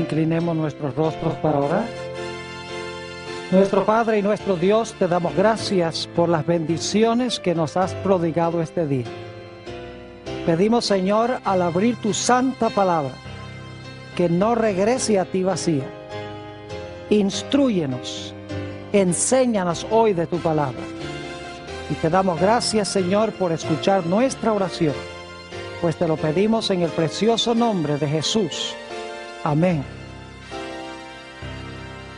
Inclinemos nuestros rostros para orar. Nuestro Padre y nuestro Dios, te damos gracias por las bendiciones que nos has prodigado este día. Pedimos, Señor, al abrir tu santa palabra, que no regrese a ti vacía. Instrúyenos, enséñanos hoy de tu palabra. Y te damos gracias, Señor, por escuchar nuestra oración, pues te lo pedimos en el precioso nombre de Jesús. Amén.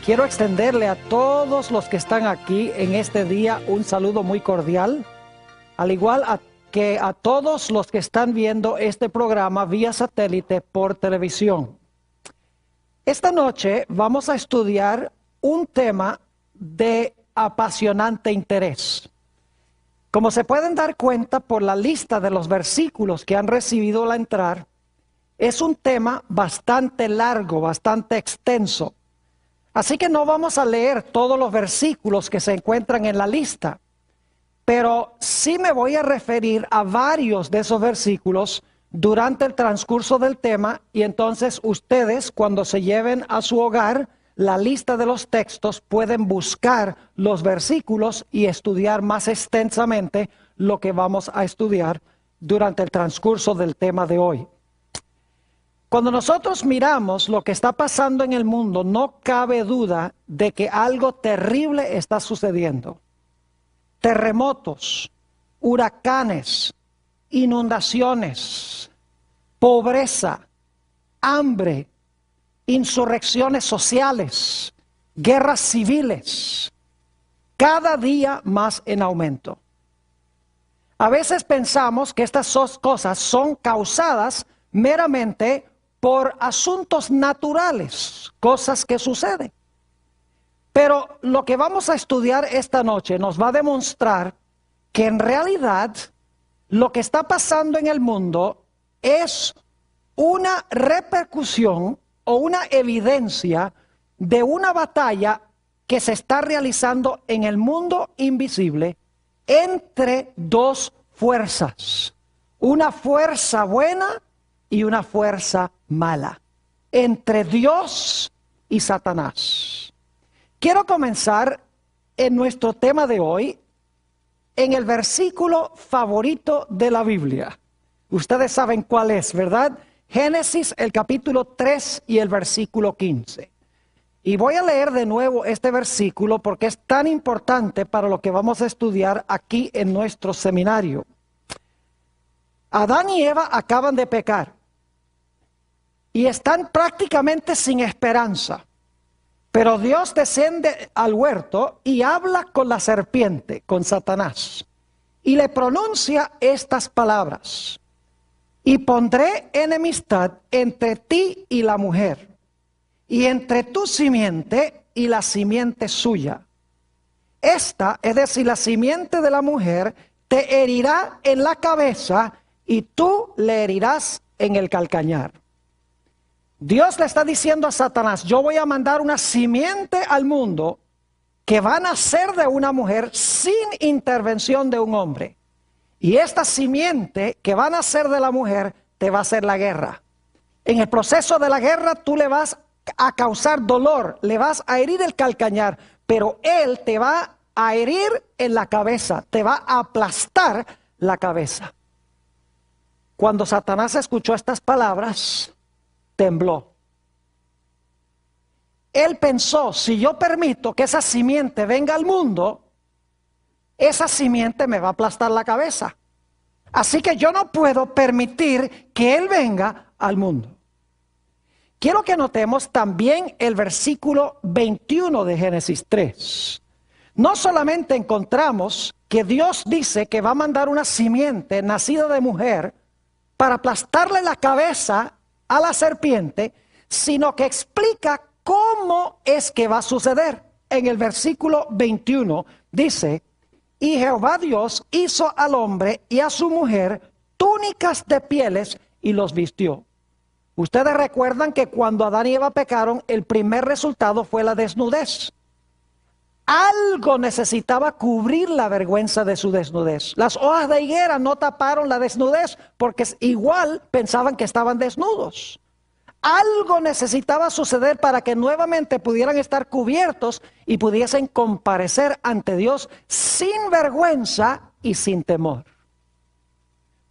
Quiero extenderle a todos los que están aquí en este día un saludo muy cordial, al igual que a todos los que están viendo este programa vía satélite por televisión. Esta noche vamos a estudiar un tema de apasionante interés. Como se pueden dar cuenta por la lista de los versículos que han recibido al entrar, es un tema bastante largo, bastante extenso. Así que no vamos a leer todos los versículos que se encuentran en la lista, pero sí me voy a referir a varios de esos versículos durante el transcurso del tema, y entonces ustedes, cuando se lleven a su hogar la lista de los textos, pueden buscar los versículos y estudiar más extensamente lo que vamos a estudiar durante el transcurso del tema de hoy. Cuando nosotros miramos lo que está pasando en el mundo, no cabe duda de que algo terrible está sucediendo. Terremotos, huracanes, inundaciones, pobreza, hambre, insurrecciones sociales, guerras civiles, cada día más en aumento. A veces pensamos que estas cosas son causadas meramente por asuntos naturales, cosas que suceden. Pero lo que vamos a estudiar esta noche nos va a demostrar que en realidad lo que está pasando en el mundo es una repercusión o una evidencia de una batalla que se está realizando en el mundo invisible entre dos fuerzas. Una fuerza buena y una fuerza mala, entre Dios y Satanás. Quiero comenzar en nuestro tema de hoy en el versículo favorito de la Biblia. Ustedes saben cuál es, ¿verdad? Génesis, el capítulo 3 y el versículo 15. Y voy a leer de nuevo este versículo porque es tan importante para lo que vamos a estudiar aquí en nuestro seminario. Adán y Eva acaban de pecar y están prácticamente sin esperanza. Pero Dios desciende al huerto y habla con la serpiente, con Satanás, y le pronuncia estas palabras: y pondré enemistad entre ti y la mujer, y entre tu simiente y la simiente suya. Esta, es decir, la simiente de la mujer, te herirá en la cabeza y tú le herirás en el calcañar. Dios le está diciendo a Satanás: yo voy a mandar una simiente al mundo que va a nacer de una mujer sin intervención de un hombre. Y esta simiente que va a nacer de la mujer te va a hacer la guerra. En el proceso de la guerra tú le vas a causar dolor, le vas a herir el calcañar, pero él te va a herir en la cabeza, te va a aplastar la cabeza. Cuando Satanás escuchó estas palabras, tembló. Él pensó: si yo permito que esa simiente venga al mundo, esa simiente me va a aplastar la cabeza. Así que yo no puedo permitir que él venga al mundo. Quiero que notemos también el versículo 21 de Génesis 3. No solamente encontramos que Dios dice que va a mandar una simiente nacida de mujer para aplastarle la cabeza a la serpiente, sino que explica cómo es que va a suceder. En el versículo 21 dice: y Jehová Dios hizo al hombre y a su mujer túnicas de pieles y los vistió. Ustedes recuerdan que cuando Adán y Eva pecaron, el primer resultado fue la desnudez. Algo necesitaba cubrir la vergüenza de su desnudez. Las hojas de higuera no taparon la desnudez porque igual pensaban que estaban desnudos. algo necesitaba suceder para que nuevamente pudieran estar cubiertos y pudiesen comparecer ante Dios sin vergüenza y sin temor.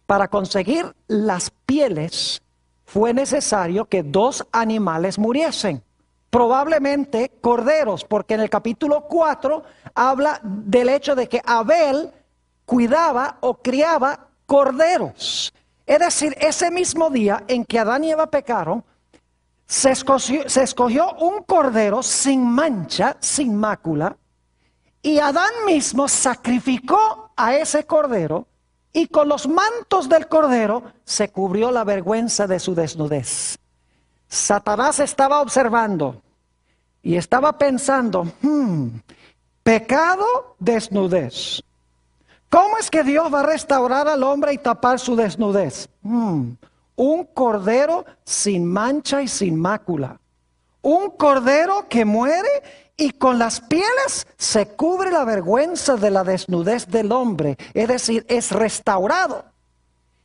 Para conseguir las pieles fue necesario que 2 animales muriesen. Probablemente corderos, porque en el capítulo 4 habla del hecho de que Abel cuidaba o criaba corderos. Es decir, ese mismo día en que Adán y Eva pecaron, se escogió un cordero sin mancha, sin mácula, y Adán mismo sacrificó a ese cordero, y con los mantos del cordero se cubrió la vergüenza de su desnudez. Satanás estaba observando y estaba pensando, pecado, desnudez. ¿Cómo es que Dios va a restaurar al hombre y tapar su desnudez? Un cordero sin mancha y sin mácula. Un cordero que muere y con las pieles se cubre la vergüenza de la desnudez del hombre. Es decir, es restaurado.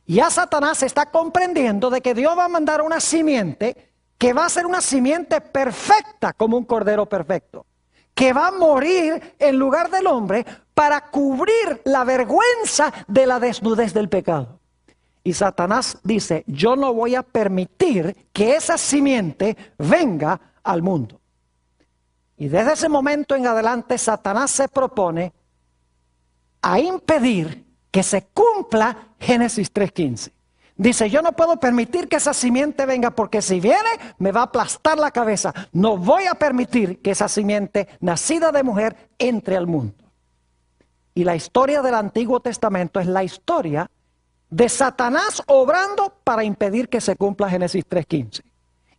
Ya Satanás está comprendiendo de que Dios va a mandar una simiente que va a ser una simiente perfecta como un cordero perfecto, que va a morir en lugar del hombre para cubrir la vergüenza de la desnudez del pecado. Y Satanás dice, yo no voy a permitir que esa simiente venga al mundo. Y desde ese momento en adelante Satanás se propone a impedir que se cumpla Génesis 3:15. Dice, yo no puedo permitir que esa simiente venga porque si viene me va a aplastar la cabeza. No voy a permitir que esa simiente nacida de mujer entre al mundo. Y la historia del Antiguo Testamento es la historia de Satanás obrando para impedir que se cumpla Génesis 3:15.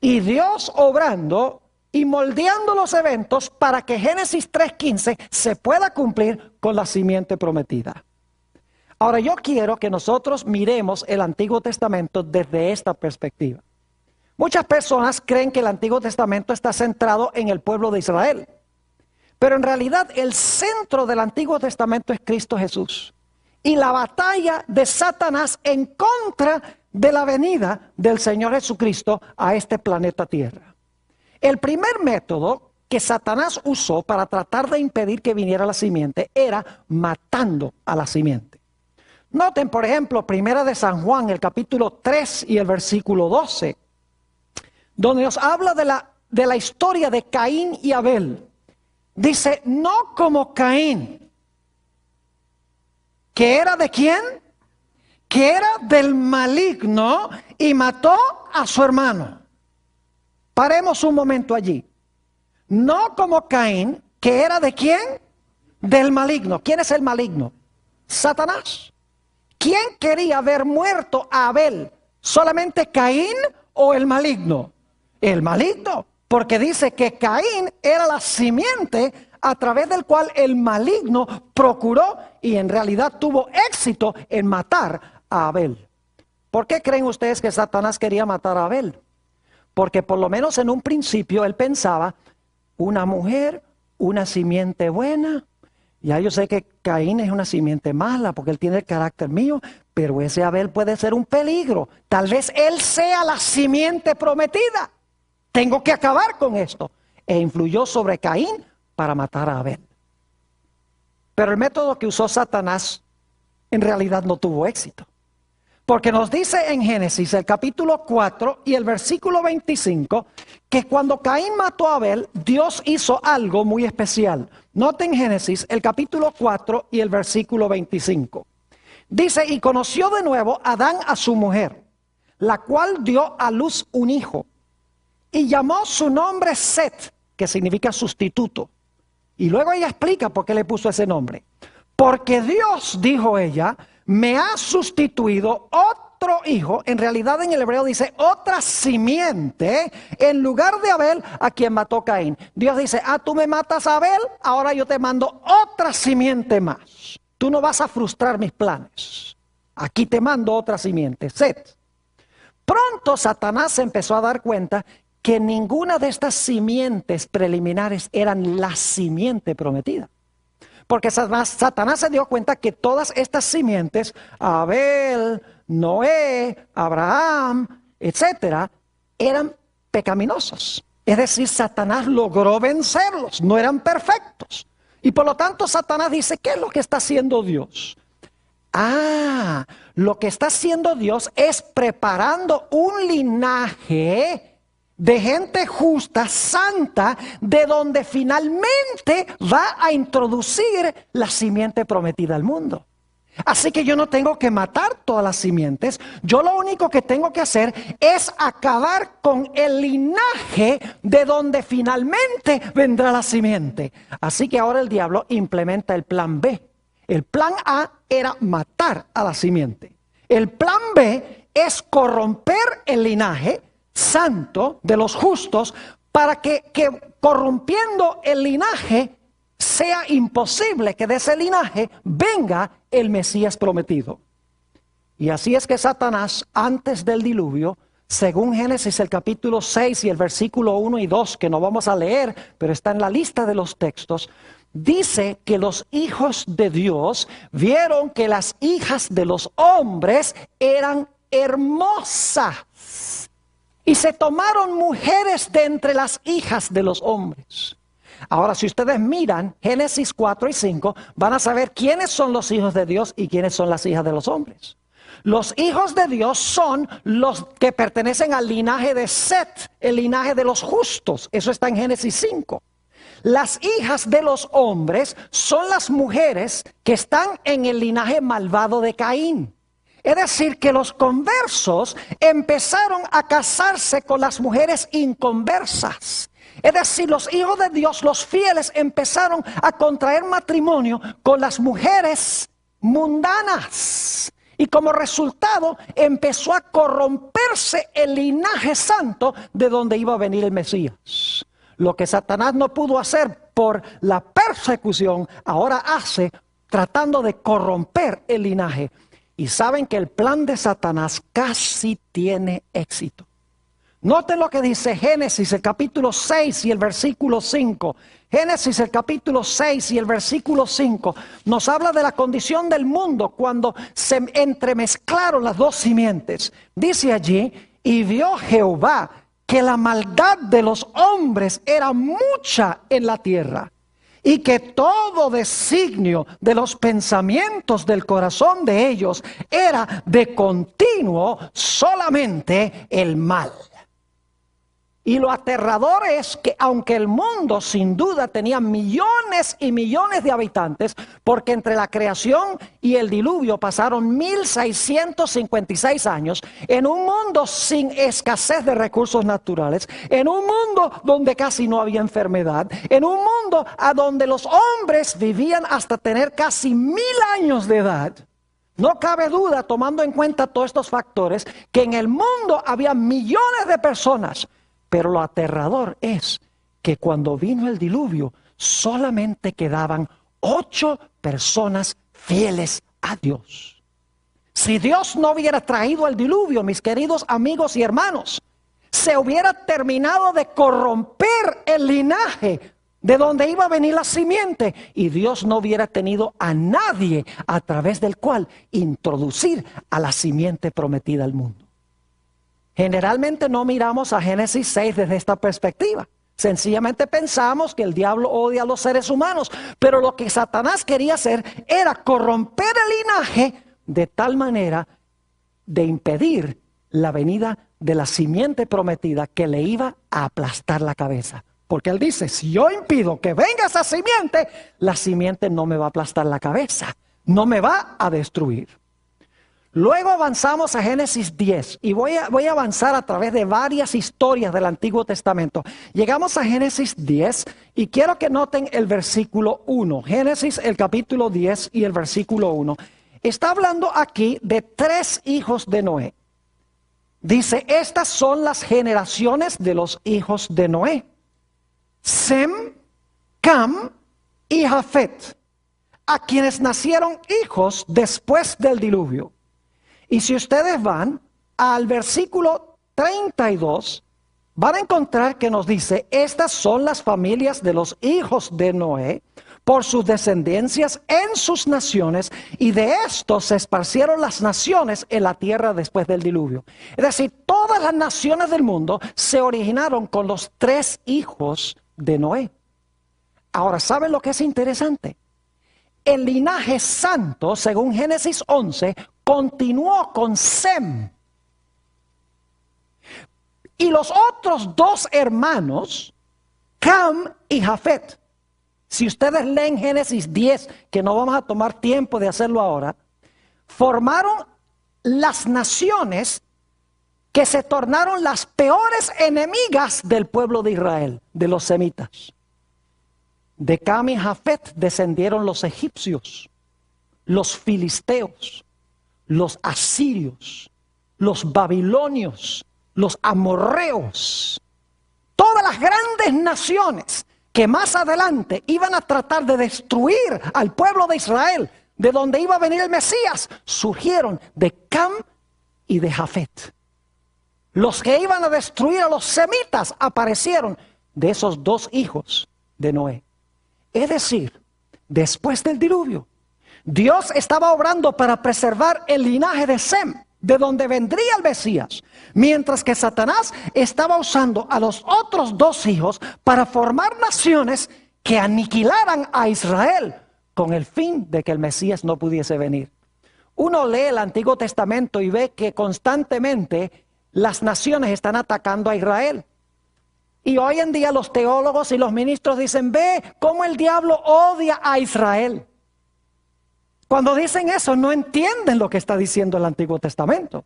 Y Dios obrando y moldeando los eventos para que Génesis 3:15 se pueda cumplir con la simiente prometida. Ahora yo quiero que nosotros miremos el Antiguo Testamento desde esta perspectiva. Muchas personas creen que el Antiguo Testamento está centrado en el pueblo de Israel. Pero en realidad el centro del Antiguo Testamento es Cristo Jesús. Y la batalla de Satanás en contra de la venida del Señor Jesucristo a este planeta Tierra. El primer método que Satanás usó para tratar de impedir que viniera la simiente era matando a la simiente. Noten, por ejemplo, Primera de San Juan, el capítulo 3 y el versículo 12, donde nos habla de la historia de Caín y Abel. Dice, no como Caín, que era de quién, que era del maligno y mató a su hermano. Paremos un momento allí. No como Caín, que era de quién, del maligno. ¿Quién es el maligno? Satanás. ¿Quién quería ver muerto a Abel? ¿Solamente Caín o el maligno? El maligno, porque dice que Caín era la simiente a través del cual el maligno procuró y en realidad tuvo éxito en matar a Abel. ¿Por qué creen ustedes que Satanás quería matar a Abel? Porque por lo menos en un principio él pensaba, una mujer, una simiente buena. Ya yo sé que Caín es una simiente mala porque él tiene el carácter mío, pero ese Abel puede ser un peligro. Tal vez él sea la simiente prometida. Tengo que acabar con esto. E influyó sobre Caín para matar a Abel. Pero el método que usó Satanás en realidad no tuvo éxito. Porque nos dice en Génesis el capítulo 4 y el versículo 25 que cuando Caín mató a Abel, Dios hizo algo muy especial. Noten Génesis el capítulo 4 y el versículo 25. Dice, y conoció de nuevo Adán a su mujer, la cual dio a luz un hijo, y llamó su nombre Set, que significa sustituto. Y luego ella explica por qué le puso ese nombre. Porque Dios, dijo ella, me ha sustituido otro hijo, en realidad en el hebreo dice otra simiente, en lugar de Abel a quien mató Caín. Dios dice, tú me matas a Abel, ahora yo te mando otra simiente más. Tú no vas a frustrar mis planes. Aquí te mando otra simiente, Set. Pronto Satanás se empezó a dar cuenta que ninguna de estas simientes preliminares eran la simiente prometida. Porque Satanás se dio cuenta que todas estas simientes, Abel, Noé, Abraham, etcétera, eran pecaminosos. Es decir, Satanás logró vencerlos, no eran perfectos. Y por lo tanto Satanás dice, ¿qué es lo que está haciendo Dios? Lo que está haciendo Dios es preparando un linaje de gente justa, santa, de donde finalmente va a introducir la simiente prometida al mundo. Así que yo no tengo que matar todas las simientes. Yo lo único que tengo que hacer es acabar con el linaje de donde finalmente vendrá la simiente. Así que ahora el diablo implementa el plan B. El plan A era matar a la simiente. El plan B es corromper el linaje santo de los justos para que corrompiendo el linaje sea imposible que de ese linaje venga el Mesías prometido. Y así es que Satanás, antes del diluvio, según Génesis el capítulo 6 y el versículo 1 y 2, que no vamos a leer, pero está en la lista de los textos, dice que los hijos de Dios vieron que las hijas de los hombres eran hermosas y se tomaron mujeres de entre las hijas de los hombres. Ahora, si ustedes miran Génesis 4 y 5, van a saber quiénes son los hijos de Dios y quiénes son las hijas de los hombres. Los hijos de Dios son los que pertenecen al linaje de Set, el linaje de los justos. Eso está en Génesis 5. Las hijas de los hombres son las mujeres que están en el linaje malvado de Caín. Es decir, que los conversos empezaron a casarse con las mujeres inconversas. Es decir, los hijos de Dios, los fieles, empezaron a contraer matrimonio con las mujeres mundanas. Y como resultado empezó a corromperse el linaje santo de donde iba a venir el Mesías. Lo que Satanás no pudo hacer por la persecución, ahora hace tratando de corromper el linaje. Y saben que el plan de Satanás casi tiene éxito. Noten lo que dice Génesis, el capítulo 6 y el versículo 5. Génesis, el capítulo 6 y el versículo 5, nos habla de la condición del mundo cuando se entremezclaron las dos simientes. Dice allí, y vio Jehová que la maldad de los hombres era mucha en la tierra, y que todo designio de los pensamientos del corazón de ellos era de continuo solamente el mal. Y lo aterrador es que aunque el mundo sin duda tenía millones y millones de habitantes, porque entre la creación y el diluvio pasaron 1656 años, en un mundo sin escasez de recursos naturales, en un mundo donde casi no había enfermedad, en un mundo a donde los hombres vivían hasta tener casi 1000 años de edad. No cabe duda, tomando en cuenta todos estos factores, que en el mundo había millones de personas. Pero lo aterrador es que cuando vino el diluvio, solamente quedaban 8 personas fieles a Dios. Si Dios no hubiera traído el diluvio, mis queridos amigos y hermanos, se hubiera terminado de corromper el linaje de donde iba a venir la simiente, y Dios no hubiera tenido a nadie a través del cual introducir a la simiente prometida al mundo. Generalmente no miramos a Génesis 6 desde esta perspectiva. Sencillamente pensamos que el diablo odia a los seres humanos. Pero lo que Satanás quería hacer era corromper el linaje de tal manera de impedir la venida de la simiente prometida que le iba a aplastar la cabeza. Porque él dice, si yo impido que venga esa simiente, la simiente no me va a aplastar la cabeza, no me va a destruir. Luego avanzamos a Génesis 10 y voy a avanzar a través de varias historias del Antiguo Testamento. Llegamos a Génesis 10 y quiero que noten el versículo 1. Génesis, el capítulo 10 y el versículo 1. Está hablando aquí de 3 hijos de Noé. Dice, estas son las generaciones de los hijos de Noé: Sem, Cam y Jafet, a quienes nacieron hijos después del diluvio. Y si ustedes van al versículo 32, van a encontrar que nos dice, estas son las familias de los hijos de Noé, por sus descendencias en sus naciones, y de estos se esparcieron las naciones en la tierra después del diluvio. Es decir, todas las naciones del mundo se originaron con los 3 hijos de Noé. Ahora, ¿saben lo que es interesante? El linaje santo, según Génesis 11, continuó con Sem. Y los otros 2 hermanos, Cam y Jafet. Si ustedes leen Génesis 10, que no vamos a tomar tiempo de hacerlo ahora, formaron las naciones que se tornaron las peores enemigas del pueblo de Israel, de los semitas. De Cam y Jafet descendieron los egipcios, los filisteos, los asirios, los babilonios, los amorreos. Todas las grandes naciones que más adelante iban a tratar de destruir al pueblo de Israel, de donde iba a venir el Mesías, surgieron de Cam y de Jafet. Los que iban a destruir a los semitas aparecieron de esos 2 hijos de Noé. Es decir, después del diluvio, Dios estaba obrando para preservar el linaje de Sem, de donde vendría el Mesías, mientras que Satanás estaba usando a los otros 2 hijos para formar naciones que aniquilaran a Israel con el fin de que el Mesías no pudiese venir. Uno lee el Antiguo Testamento y ve que constantemente las naciones están atacando a Israel. Y hoy en día los teólogos y los ministros dicen, ve cómo el diablo odia a Israel. Cuando dicen eso no entienden lo que está diciendo el Antiguo Testamento.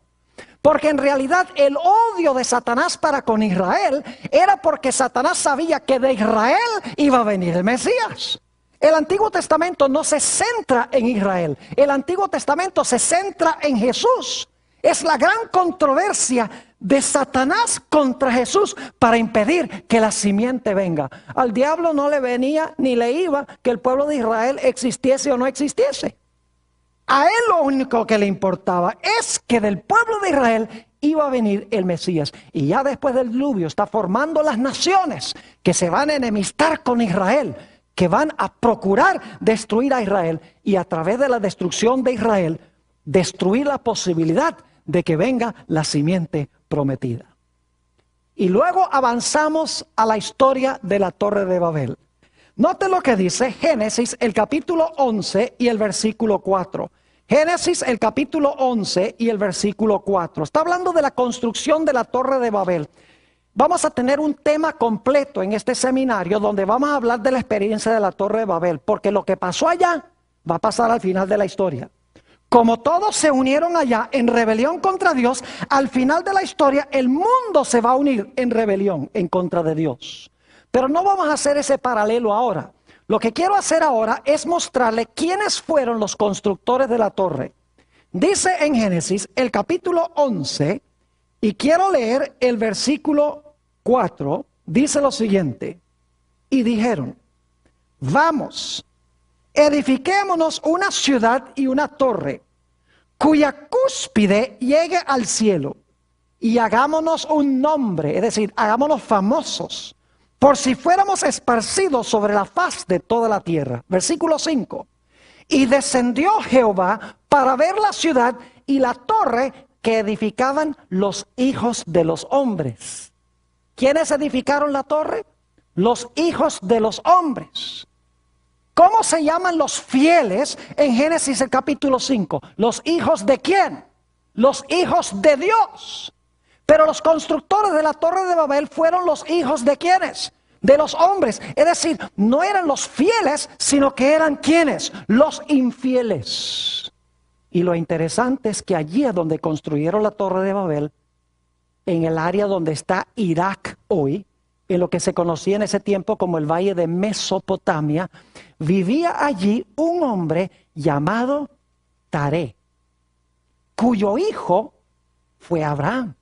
Porque en realidad el odio de Satanás para con Israel era porque Satanás sabía que de Israel iba a venir el Mesías. El Antiguo Testamento no se centra en Israel. El Antiguo Testamento se centra en Jesús. Es la gran controversia de Satanás contra Jesús para impedir que la simiente venga. Al diablo no le venía ni le iba que el pueblo de Israel existiese o no existiese. A él lo único que le importaba es que del pueblo de Israel iba a venir el Mesías. Y ya después del diluvio está formando las naciones que se van a enemistar con Israel, que van a procurar destruir a Israel y a través de la destrucción de Israel, destruir la posibilidad de que venga la simiente prometida. Y luego avanzamos a la historia de la Torre de Babel. Note lo que dice Génesis, el capítulo 11 y el versículo 4. Génesis, el capítulo 11 y el versículo 4. Está hablando de la construcción de la Torre de Babel. Vamos a tener un tema completo en este seminario donde vamos a hablar de la experiencia de la Torre de Babel, porque lo que pasó allá va a pasar al final de la historia. Como todos se unieron allá en rebelión contra Dios, al final de la historia el mundo se va a unir en rebelión en contra de Dios. Pero no vamos a hacer ese paralelo ahora. Lo que quiero hacer ahora es mostrarle quiénes fueron los constructores de la torre. Dice en Génesis el capítulo 11, y quiero leer el versículo 4, dice lo siguiente: y dijeron, vamos, edifiquémonos una ciudad y una torre, cuya cúspide llegue al cielo, y hagámonos un nombre, es decir, hagámonos famosos, por si fuéramos esparcidos sobre la faz de toda la tierra. Versículo 5. Y descendió Jehová para ver la ciudad y la torre que edificaban los hijos de los hombres. ¿Quiénes edificaron la torre? Los hijos de los hombres. ¿Cómo se llaman los fieles en Génesis el capítulo 5? ¿Los hijos de quién? Los hijos de Dios. Pero los constructores de la Torre de Babel fueron los hijos de ¿quiénes? De los hombres. Es decir, no eran los fieles, sino que eran ¿quiénes? Los infieles. Y lo interesante es que allí es donde construyeron la Torre de Babel, en el área donde está Irak hoy, en lo que se conocía en ese tiempo como el Valle de Mesopotamia, vivía allí un hombre llamado Taré, cuyo hijo fue Abraham.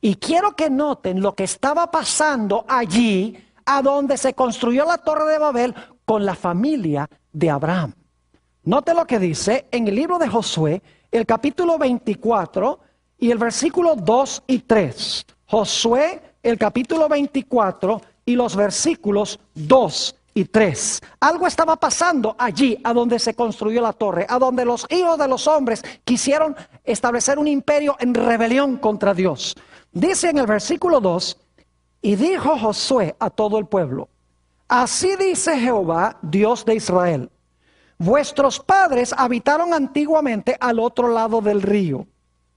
Y quiero que noten lo que estaba pasando allí, a donde se construyó la Torre de Babel, con la familia de Abraham. Note lo que dice en el libro de Josué, el capítulo 24 y el versículo 2 y 3. Josué, el capítulo 24 y los versículos 2 y 3. Algo estaba pasando allí, a donde se construyó la torre, a donde los hijos de los hombres quisieron establecer un imperio en rebelión contra Dios. Dice en el versículo 2, y dijo Josué a todo el pueblo, así dice Jehová, Dios de Israel, vuestros padres habitaron antiguamente al otro lado del río.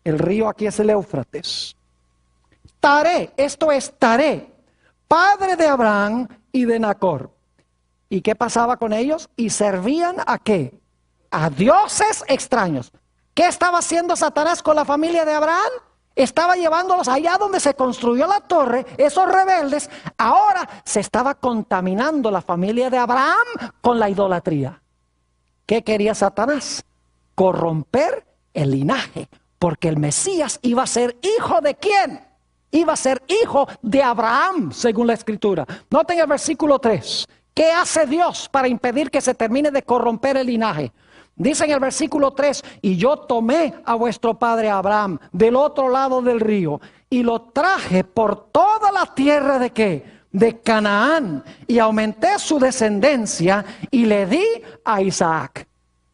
El río aquí es el Éufrates. Taré, esto es Taré, padre de Abraham y de Nacor. ¿Y qué pasaba con ellos? Y servían ¿a qué? A dioses extraños. ¿Qué estaba haciendo Satanás con la familia de Abraham? Estaba llevándolos allá donde se construyó la torre, esos rebeldes. Ahora se estaba contaminando la familia de Abraham con la idolatría. ¿Qué quería Satanás? Corromper el linaje, porque el Mesías iba a ser hijo de ¿quién? Iba a ser hijo de Abraham, según la Escritura. Noten el versículo 3. ¿Qué hace Dios para impedir que se termine de corromper el linaje? Dice en el versículo 3, y yo tomé a vuestro padre Abraham del otro lado del río y lo traje por toda la tierra de ¿qué? De Canaán, y aumenté su descendencia y le di a Isaac.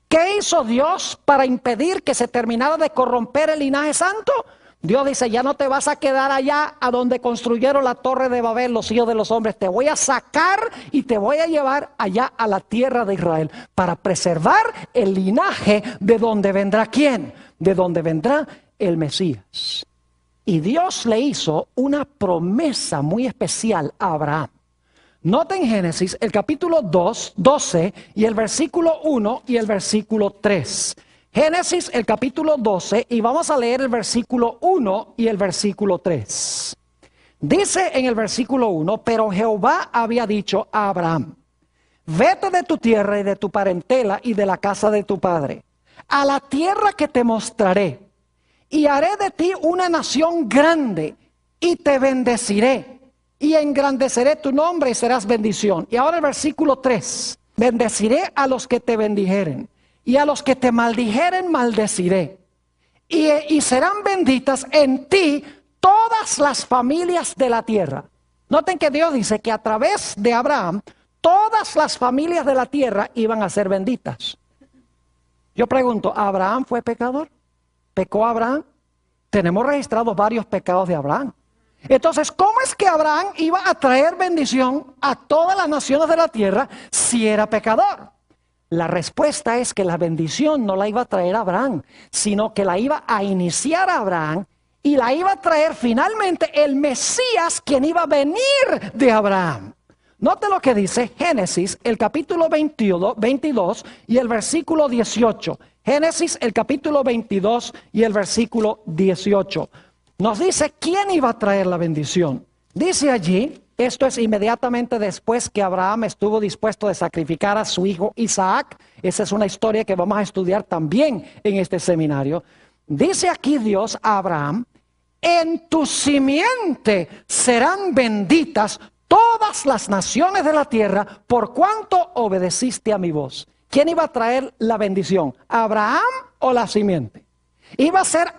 ¿Qué hizo Dios para impedir que se terminara de corromper el linaje santo? Dios dice, ya no te vas a quedar allá a donde construyeron la torre de Babel los hijos de los hombres. Te voy a sacar y te voy a llevar allá a la tierra de Israel para preservar el linaje de donde vendrá ¿quién? De donde vendrá el Mesías. Y Dios le hizo una promesa muy especial a Abraham. Noten Génesis el capítulo 12 y el versículo 1 y el versículo 3. Génesis el capítulo 12 y vamos a leer el versículo 1 y el versículo 3. Dice en el versículo 1, pero Jehová había dicho a Abraham, vete de tu tierra y de tu parentela y de la casa de tu padre, a la tierra que te mostraré, y haré de ti una nación grande, y te bendeciré, y engrandeceré tu nombre y serás bendición. Y ahora el versículo 3, bendeciré a los que te bendijeren, y a los que te maldijeren maldeciré. Y serán benditas en ti todas las familias de la tierra. Noten que Dios dice que a través de Abraham, todas las familias de la tierra iban a ser benditas. Yo pregunto, ¿Abraham fue pecador? ¿Pecó Abraham? Tenemos registrados varios pecados de Abraham. Entonces, ¿cómo es que Abraham iba a traer bendición a todas las naciones de la tierra si era pecador? La respuesta es que la bendición no la iba a traer Abraham, sino que la iba a iniciar Abraham y la iba a traer finalmente el Mesías, quien iba a venir de Abraham. Note lo que dice Génesis, el capítulo 22 y el versículo 18. Génesis, el capítulo 22 y el versículo 18. Nos dice quién iba a traer la bendición. Dice allí, esto es inmediatamente después que Abraham estuvo dispuesto a sacrificar a su hijo Isaac. Esa es una historia que vamos a estudiar también en este seminario. Dice aquí Dios a Abraham, en tu simiente serán benditas todas las naciones de la tierra por cuanto obedeciste a mi voz. ¿Quién iba a traer la bendición? ¿Abraham o la simiente? Iba a ser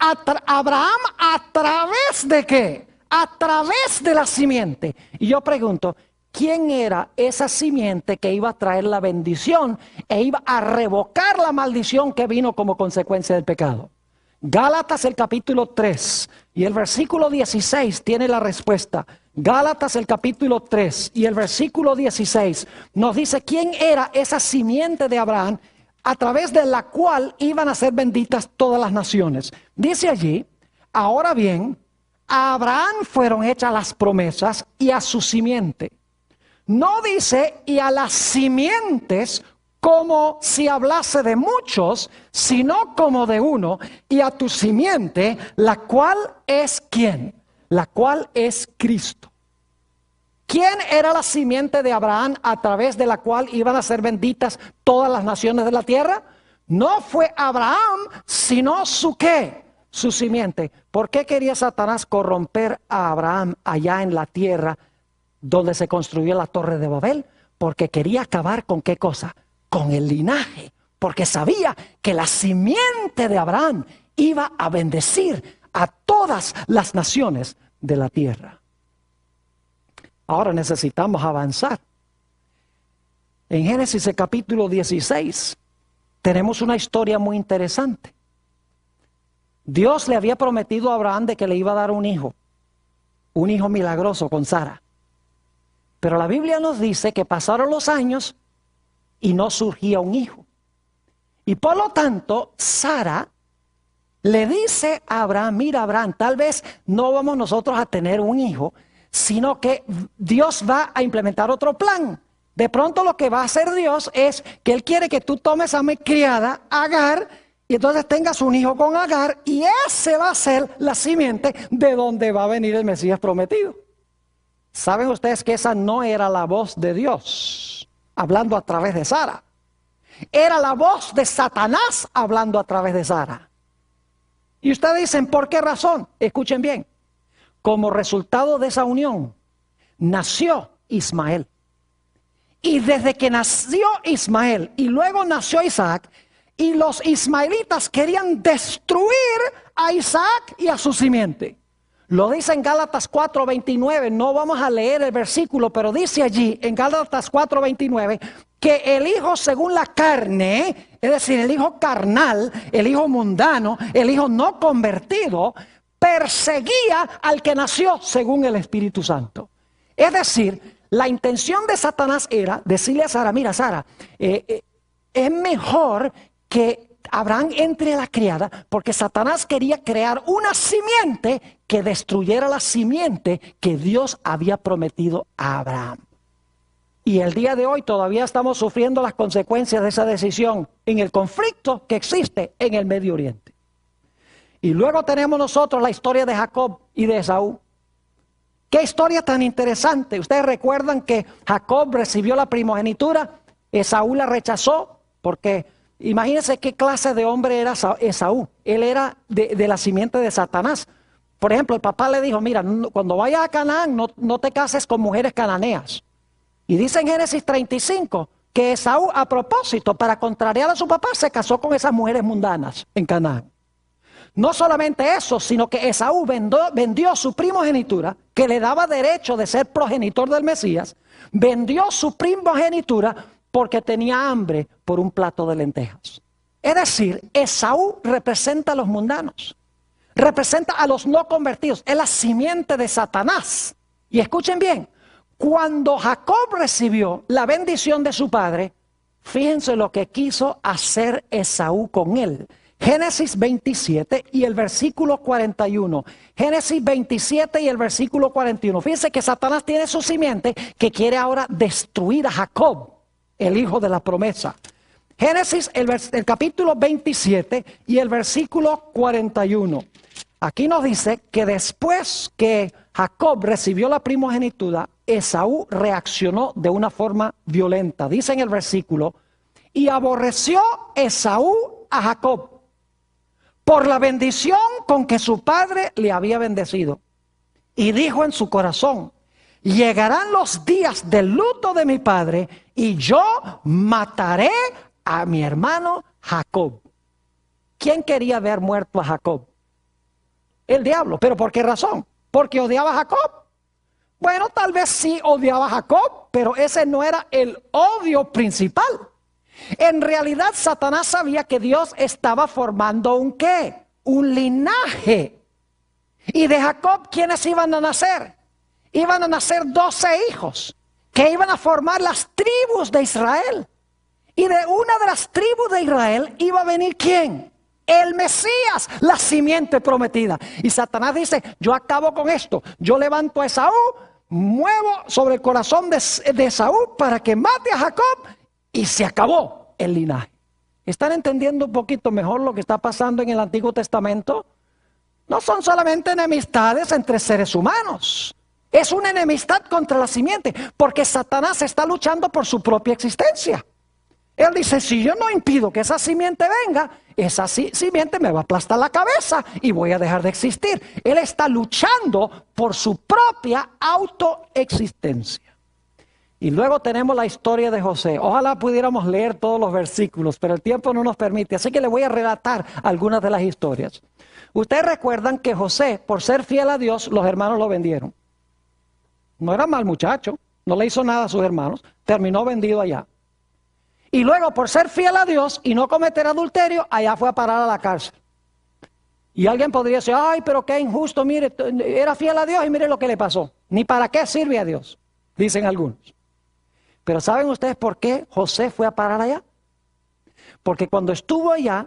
Abraham a través de ¿qué? A través de la simiente. Y yo pregunto, ¿quién era esa simiente que iba a traer la bendición e iba a revocar la maldición que vino como consecuencia del pecado? Gálatas el capítulo 3 y el versículo 16 tiene la respuesta. Gálatas el capítulo 3 y el versículo 16 nos dice quién era esa simiente de Abraham a través de la cual iban a ser benditas todas las naciones. Dice allí, ahora bien, a Abraham fueron hechas las promesas y a su simiente. No dice y a las simientes como si hablase de muchos, sino como de uno, y a tu simiente, la cual es ¿quién? La cual es Cristo. ¿Quién era la simiente de Abraham a través de la cual iban a ser benditas todas las naciones de la tierra? No fue Abraham, sino su ¿qué? Su simiente. ¿Por qué quería Satanás corromper a Abraham allá en la tierra donde se construyó la torre de Babel? Porque quería acabar con ¿qué cosa? Con el linaje. Porque sabía que la simiente de Abraham iba a bendecir a todas las naciones de la tierra. Ahora necesitamos avanzar. En Génesis el capítulo 16 tenemos una historia muy interesante. Dios le había prometido a Abraham de que le iba a dar un hijo milagroso con Sara. Pero la Biblia nos dice que pasaron los años y no surgía un hijo. Y por lo tanto, Sara le dice a Abraham, mira Abraham, tal vez no vamos nosotros a tener un hijo, sino que Dios va a implementar otro plan. De pronto lo que va a hacer Dios es que Él quiere que tú tomes a mi criada, Agar, y entonces tengas un hijo con Agar, y ese va a ser la simiente de donde va a venir el Mesías prometido. ¿Saben ustedes que esa no era la voz de Dios hablando a través de Sara? Era la voz de Satanás hablando a través de Sara. Y ustedes dicen, ¿por qué razón? Escuchen bien. Como resultado de esa unión, nació Ismael. Y desde que nació Ismael y luego nació Isaac, y los ismaelitas querían destruir a Isaac y a su simiente. Lo dice en Gálatas 4:29, no vamos a leer el versículo, pero dice allí en Gálatas 4:29 que el hijo según la carne, es decir, el hijo carnal, el hijo mundano, el hijo no convertido, perseguía al que nació según el Espíritu Santo. Es decir, la intención de Satanás era decirle a Sara, mira Sara, es mejor que Abraham entre a la criada, porque Satanás quería crear una simiente que destruyera la simiente que Dios había prometido a Abraham. Y el día de hoy todavía estamos sufriendo las consecuencias de esa decisión en el conflicto que existe en el Medio Oriente. Y luego tenemos nosotros la historia de Jacob y de Esaú. ¡Qué historia tan interesante! Ustedes recuerdan que Jacob recibió la primogenitura, Esaú la rechazó, porque imagínense qué clase de hombre era Esaú. Él era de la simiente de Satanás. Por ejemplo, el papá le dijo, mira, cuando vayas a Canaán no te cases con mujeres cananeas. Y dice en Génesis 35 que Esaú, a propósito, para contrariar a su papá, se casó con esas mujeres mundanas en Canaán. No solamente eso, sino que Esaú vendió su primogenitura, que le daba derecho de ser progenitor del Mesías, vendió su primogenitura porque tenía hambre por un plato de lentejas. Es decir, Esaú representa a los mundanos, representa a los no convertidos, es la simiente de Satanás. Y escuchen bien, cuando Jacob recibió la bendición de su padre, fíjense lo que quiso hacer Esaú con él. Génesis 27 y el versículo 41. Génesis 27 y el versículo 41. Fíjense que Satanás tiene su simiente que quiere ahora destruir a Jacob, el hijo de la promesa. Génesis, el capítulo 27 y el versículo 41. Aquí nos dice que después que Jacob recibió la primogenitura, Esaú reaccionó de una forma violenta. Dice en el versículo, y aborreció Esaú a Jacob por la bendición con que su padre le había bendecido. Y dijo en su corazón, llegarán los días del luto de mi padre y yo mataré a mi hermano Jacob. ¿Quién quería ver muerto a Jacob? El diablo. ¿Pero por qué razón? ¿Porque odiaba a Jacob? Bueno, tal vez sí odiaba a Jacob, pero ese no era el odio principal. En realidad, Satanás sabía que Dios estaba formando un ¿qué? Un linaje. Y de Jacob, ¿quiénes iban a nacer? Iban a nacer 12 hijos que iban a formar las tribus de Israel. Y de una de las tribus de Israel iba a venir ¿quién? El Mesías, la simiente prometida. Y Satanás dice, yo acabo con esto. Yo levanto a Esaú, muevo sobre el corazón de Esaú para que mate a Jacob. Y se acabó el linaje. ¿Están entendiendo un poquito mejor lo que está pasando en el Antiguo Testamento? No son solamente enemistades entre seres humanos. Es una enemistad contra la simiente, porque Satanás está luchando por su propia existencia. Él dice, si yo no impido que esa simiente venga, esa simiente me va a aplastar la cabeza y voy a dejar de existir. Él está luchando por su propia autoexistencia. Y luego tenemos la historia de José. Ojalá pudiéramos leer todos los versículos, pero el tiempo no nos permite. Así que le voy a relatar algunas de las historias. Ustedes recuerdan que José, por ser fiel a Dios, los hermanos lo vendieron. No era mal muchacho, no le hizo nada a sus hermanos, terminó vendido allá. Y luego, por ser fiel a Dios y no cometer adulterio, allá fue a parar a la cárcel. Y alguien podría decir, ay, pero qué injusto, mire, era fiel a Dios y mire lo que le pasó. Ni para qué sirve a Dios, dicen algunos. Pero ¿saben ustedes por qué José fue a parar allá? Porque cuando estuvo allá,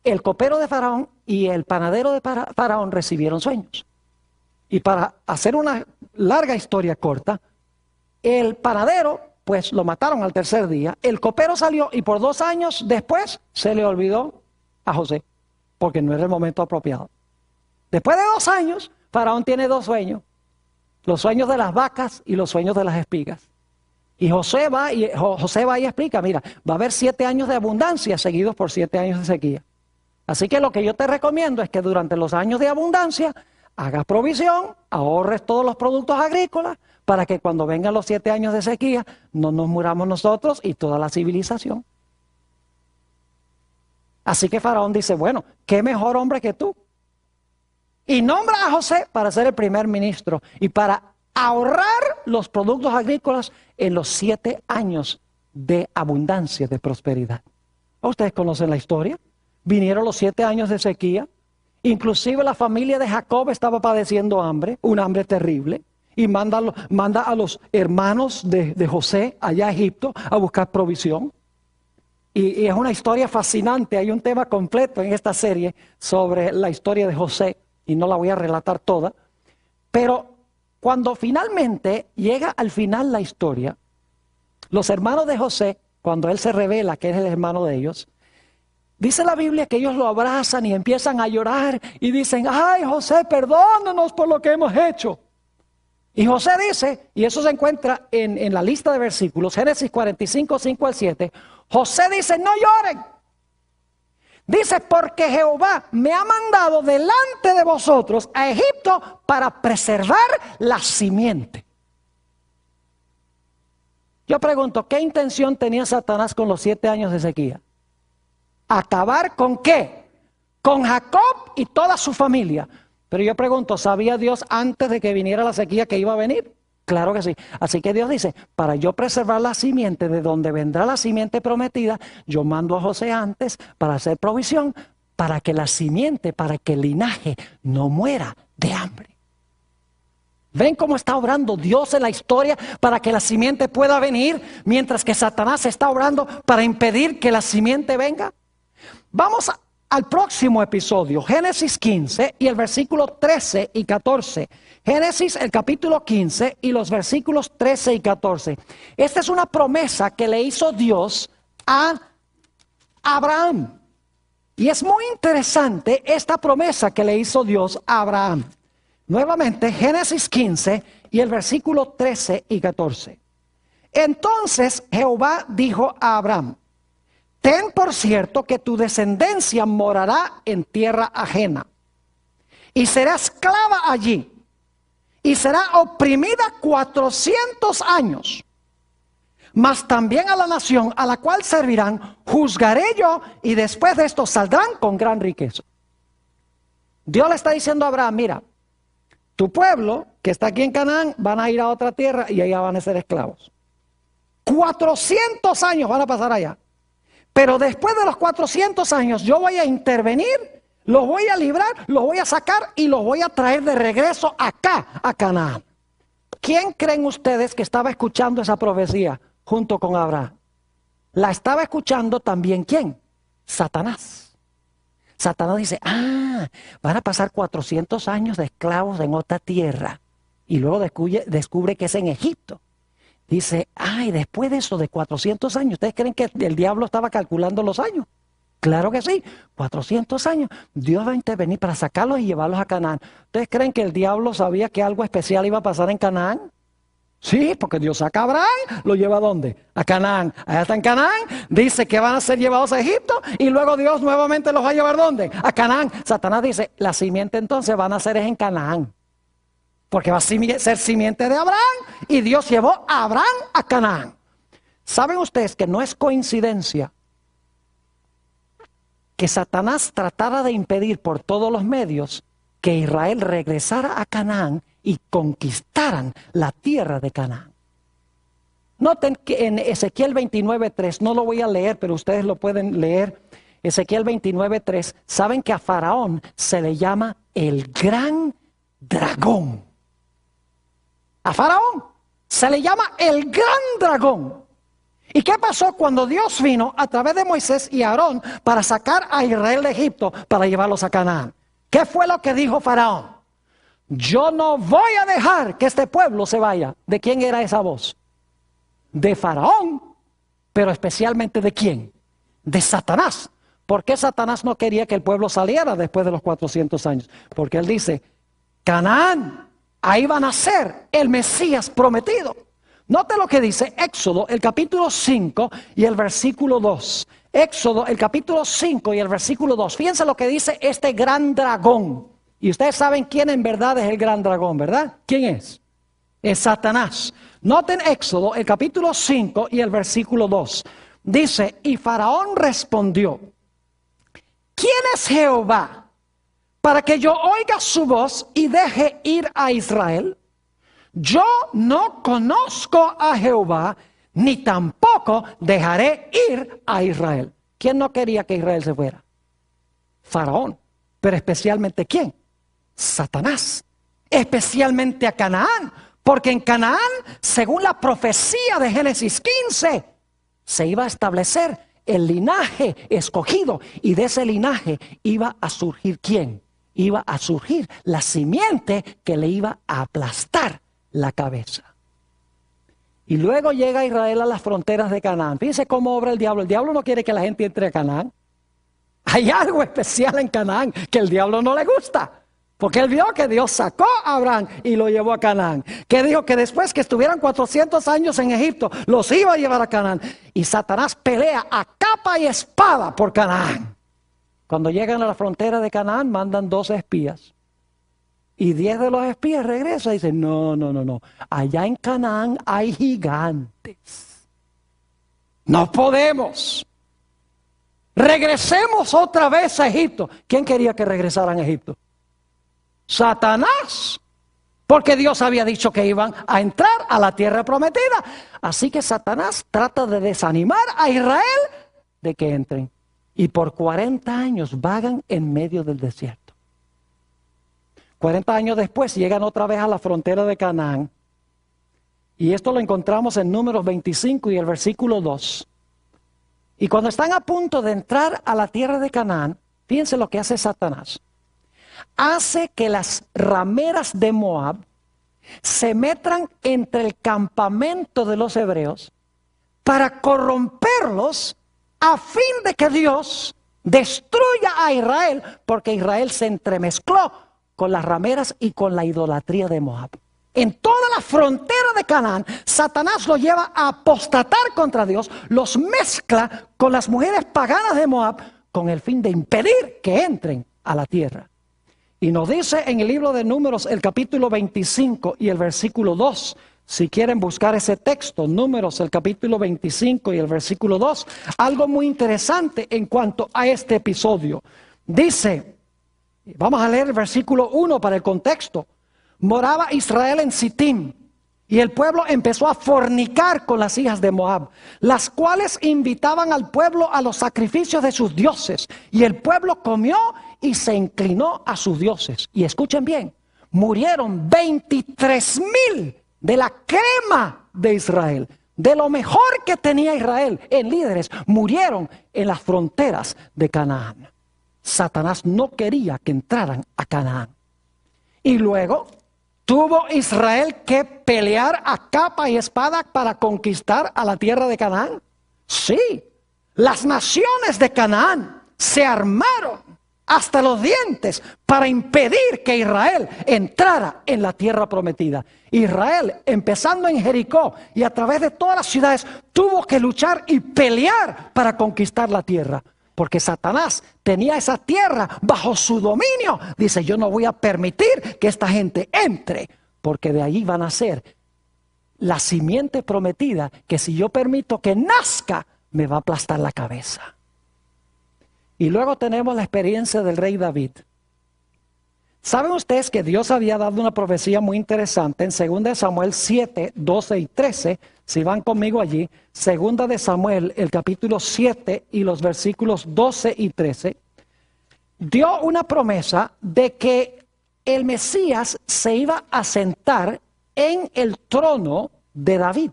el copero de Faraón y el panadero de Faraón recibieron sueños. Y para hacer una larga historia corta, el panadero, pues lo mataron al tercer día, el copero salió y por 2 años después se le olvidó a José, porque no era el momento apropiado. Después de 2 años, Faraón tiene 2 sueños, los sueños de las vacas y los sueños de las espigas. Y José va y explica, mira, va a haber 7 años de abundancia seguidos por 7 años de sequía. Así que lo que yo te recomiendo es que durante los años de abundancia hagas provisión, ahorres todos los productos agrícolas para que cuando vengan los 7 años de sequía no nos muramos nosotros y toda la civilización. Así que Faraón dice, bueno, ¿qué mejor hombre que tú? Y nombra a José para ser el primer ministro y para ahorrar los productos agrícolas en los 7 años de abundancia, de prosperidad. ¿Ustedes conocen la historia? Vinieron los 7 años de sequía. Inclusive la familia de Jacob estaba padeciendo hambre, un hambre terrible. Y manda a los hermanos de José allá a Egipto a buscar provisión. Y es una historia fascinante. Hay un tema completo en esta serie sobre la historia de José. Y no la voy a relatar toda. Pero cuando finalmente llega al final la historia, los hermanos de José, cuando él se revela que es el hermano de ellos, dice la Biblia que ellos lo abrazan y empiezan a llorar y dicen, ay José, perdónanos por lo que hemos hecho. Y José dice, y eso se encuentra en la lista de versículos, Génesis 45, 5 al 7, José dice, no lloren. Dice, porque Jehová me ha mandado delante de vosotros a Egipto para preservar la simiente. Yo pregunto, ¿qué intención tenía Satanás con los 7 años de sequía? ¿Acabar con qué? Con Jacob y toda su familia. Pero yo pregunto, ¿sabía Dios antes de que viniera la sequía que iba a venir? Claro que sí. Así que Dios dice, para yo preservar la simiente, de donde vendrá la simiente prometida, yo mando a José antes para hacer provisión, para que la simiente, para que el linaje no muera de hambre. ¿Ven cómo está obrando Dios en la historia para que la simiente pueda venir, mientras que Satanás está obrando para impedir que la simiente venga? Vamos al próximo episodio, Génesis 15 y el versículo 13 y 14. Génesis, el capítulo 15 y los versículos 13 y 14. Esta es una promesa que le hizo Dios a Abraham. Y es muy interesante esta promesa que le hizo Dios a Abraham. Nuevamente, Génesis 15 y el versículo 13 y 14. Entonces Jehová dijo a Abraham, ten por cierto que tu descendencia morará en tierra ajena y será esclava allí y será oprimida 400 años. Mas también a la nación a la cual servirán juzgaré yo y después de esto saldrán con gran riqueza. Dios le está diciendo a Abraham, mira, tu pueblo que está aquí en Canaán van a ir a otra tierra y allá van a ser esclavos. 400 años van a pasar allá. Pero después de los 400 años yo voy a intervenir, los voy a librar, los voy a sacar y los voy a traer de regreso acá, a Canaán. ¿Quién creen ustedes que estaba escuchando esa profecía junto con Abraham? La estaba escuchando también ¿quién? Satanás. Satanás dice, van a pasar 400 años de esclavos en otra tierra. Y luego descubre que es en Egipto. Dice, después de eso, de 400 años, ¿ustedes creen que el diablo estaba calculando los años? Claro que sí, 400 años. Dios va a intervenir para sacarlos y llevarlos a Canaán. ¿Ustedes creen que el diablo sabía que algo especial iba a pasar en Canaán? Sí, porque Dios saca a Abraham, lo lleva ¿a dónde? A Canaán. Allá está en Canaán, dice que van a ser llevados a Egipto y luego Dios nuevamente los va a llevar ¿dónde? A Canaán. Satanás dice, la simiente entonces van a ser en Canaán. Porque va a ser simiente de Abraham y Dios llevó a Abraham a Canaán. ¿Saben ustedes que no es coincidencia que Satanás tratara de impedir por todos los medios que Israel regresara a Canaán y conquistaran la tierra de Canaán? Noten que en Ezequiel 29:3, no lo voy a leer, pero ustedes lo pueden leer. Ezequiel 29:3, saben que a Faraón se le llama el gran dragón. A Faraón se le llama el gran dragón. ¿Y qué pasó cuando Dios vino a través de Moisés y Aarón para sacar a Israel de Egipto para llevarlos a Canaán? ¿Qué fue lo que dijo Faraón? Yo no voy a dejar que este pueblo se vaya. ¿De quién era esa voz? De Faraón, pero especialmente ¿de quién? De Satanás. ¿Por qué Satanás no quería que el pueblo saliera después de los 400 años? Porque él dice, Canaán, ahí va a nacer el Mesías prometido. Note lo que dice Éxodo, el capítulo 5 y el versículo 2. Éxodo, el capítulo 5 y el versículo 2. Fíjense lo que dice este gran dragón. Y ustedes saben quién en verdad es el gran dragón, ¿verdad? ¿Quién es? Es Satanás. Noten Éxodo, el capítulo 5 y el versículo 2. Dice, y Faraón respondió, ¿quién es Jehová para que yo oiga su voz y deje ir a Israel? Yo no conozco a Jehová, ni tampoco dejaré ir a Israel. ¿Quién no quería que Israel se fuera? Faraón. Pero especialmente ¿quién? Satanás. Especialmente a Canaán. Porque en Canaán, según la profecía de Génesis 15, se iba a establecer el linaje escogido. Y de ese linaje iba a surgir ¿quién? Iba a surgir la simiente que le iba a aplastar la cabeza. Y luego llega Israel a las fronteras de Canaán. Fíjense cómo obra el diablo. El diablo no quiere que la gente entre a Canaán. Hay algo especial en Canaán que el diablo no le gusta. Porque él vio que Dios sacó a Abraham y lo llevó a Canaán. Que dijo que después que estuvieran 400 años en Egipto, los iba a llevar a Canaán. Y Satanás pelea a capa y espada por Canaán. Cuando llegan a la frontera de Canaán, mandan 12 espías. Y 10 de los espías regresan y dicen, no. Allá en Canaán hay gigantes. No podemos. Regresemos otra vez a Egipto. ¿Quién quería que regresaran a Egipto? Satanás. Porque Dios había dicho que iban a entrar a la tierra prometida. Así que Satanás trata de desanimar a Israel de que entren. Y por 40 años vagan en medio del desierto. 40 años después llegan otra vez a la frontera de Canaán. Y esto lo encontramos en Números 25 y el versículo 2. Y cuando están a punto de entrar a la tierra de Canaán, fíjense lo que hace Satanás. Hace que las rameras de Moab se metan entre el campamento de los hebreos para corromperlos a fin de que Dios destruya a Israel, porque Israel se entremezcló con las rameras y con la idolatría de Moab. En toda la frontera de Canaán, Satanás los lleva a apostatar contra Dios, los mezcla con las mujeres paganas de Moab, con el fin de impedir que entren a la tierra. Y nos dice en el libro de Números, el capítulo 25 y el versículo 2, si quieren buscar ese texto, Números, el capítulo 25 y el versículo 2, algo muy interesante en cuanto a este episodio. Dice, vamos a leer el versículo 1 para el contexto. Moraba Israel en Sitim, y el pueblo empezó a fornicar con las hijas de Moab, las cuales invitaban al pueblo a los sacrificios de sus dioses. Y el pueblo comió y se inclinó a sus dioses. Y escuchen bien, murieron 23,000 de la crema de Israel. De lo mejor que tenía Israel en líderes, murieron en las fronteras de Canaán. Satanás no quería que entraran a Canaán. Y luego tuvo Israel que pelear a capa y espada para conquistar a la tierra de Canaán. Sí, las naciones de Canaán se armaron hasta los dientes para impedir que Israel entrara en la tierra prometida. Israel, empezando en Jericó y a través de todas las ciudades, tuvo que luchar y pelear para conquistar la tierra. Porque Satanás tenía esa tierra bajo su dominio. Dice, yo no voy a permitir que esta gente entre, porque de ahí van a ser la simiente prometida, que si yo permito que nazca, me va a aplastar la cabeza. Y luego tenemos la experiencia del rey David. ¿Saben ustedes que Dios había dado una profecía muy interesante en 2 de Samuel 7, 12 y 13? Si van conmigo allí, 2 de Samuel, el capítulo 7 y los versículos 12 y 13, dio una promesa de que el Mesías se iba a sentar en el trono de David.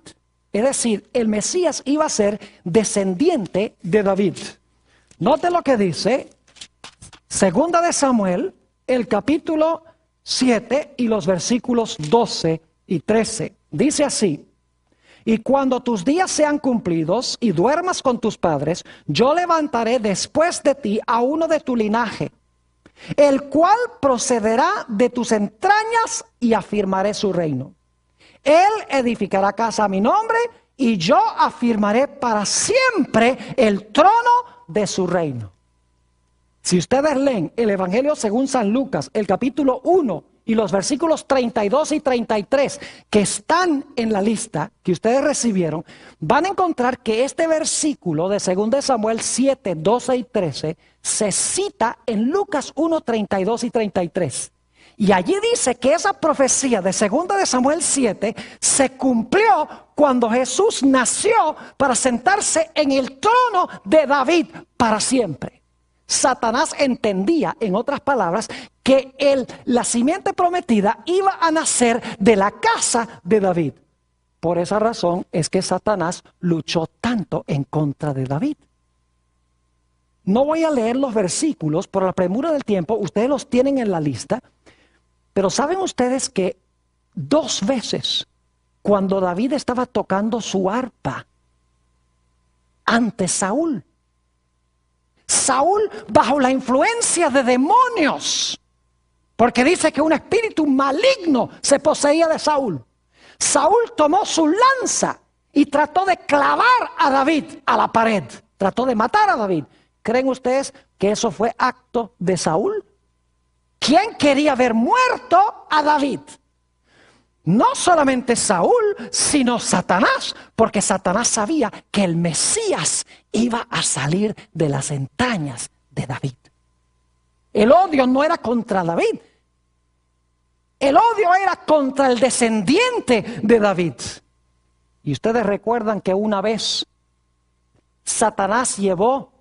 Es decir, el Mesías iba a ser descendiente de David. Note lo que dice 2 de Samuel, el capítulo 7 y los versículos 12 y 13. Dice así: y cuando tus días sean cumplidos y duermas con tus padres, yo levantaré después de ti a uno de tu linaje, el cual procederá de tus entrañas, y afirmaré su reino. Él edificará casa a mi nombre, y yo afirmaré para siempre el trono de su reino. Si ustedes leen el Evangelio según San Lucas, el capítulo 1 y los versículos 32 y 33 que están en la lista que ustedes recibieron, van a encontrar que este versículo de 2 de Samuel 7, 12 y 13 se cita en Lucas 1, 32 y 33. Y allí dice que esa profecía de 2 de Samuel 7 se cumplió cuando Jesús nació para sentarse en el trono de David para siempre. Satanás entendía, en otras palabras, que la simiente prometida iba a nacer de la casa de David. Por esa razón es que Satanás luchó tanto en contra de David. No voy a leer los versículos por la premura del tiempo, ustedes los tienen en la lista, pero ¿saben ustedes que 2 veces cuando David estaba tocando su arpa ante Saúl, bajo la influencia de demonios, porque dice que un espíritu maligno se poseía de Saúl. Saúl tomó su lanza y trató de clavar a David a la pared. Trató de matar a David. ¿Creen ustedes que eso fue acto de Saúl? ¿Quién quería ver muerto a David? No solamente Saúl, sino Satanás, porque Satanás sabía que el Mesías iba a salir de las entrañas de David. El odio no era contra David, el odio era contra el descendiente de David. Y ustedes recuerdan que una vez Satanás llevó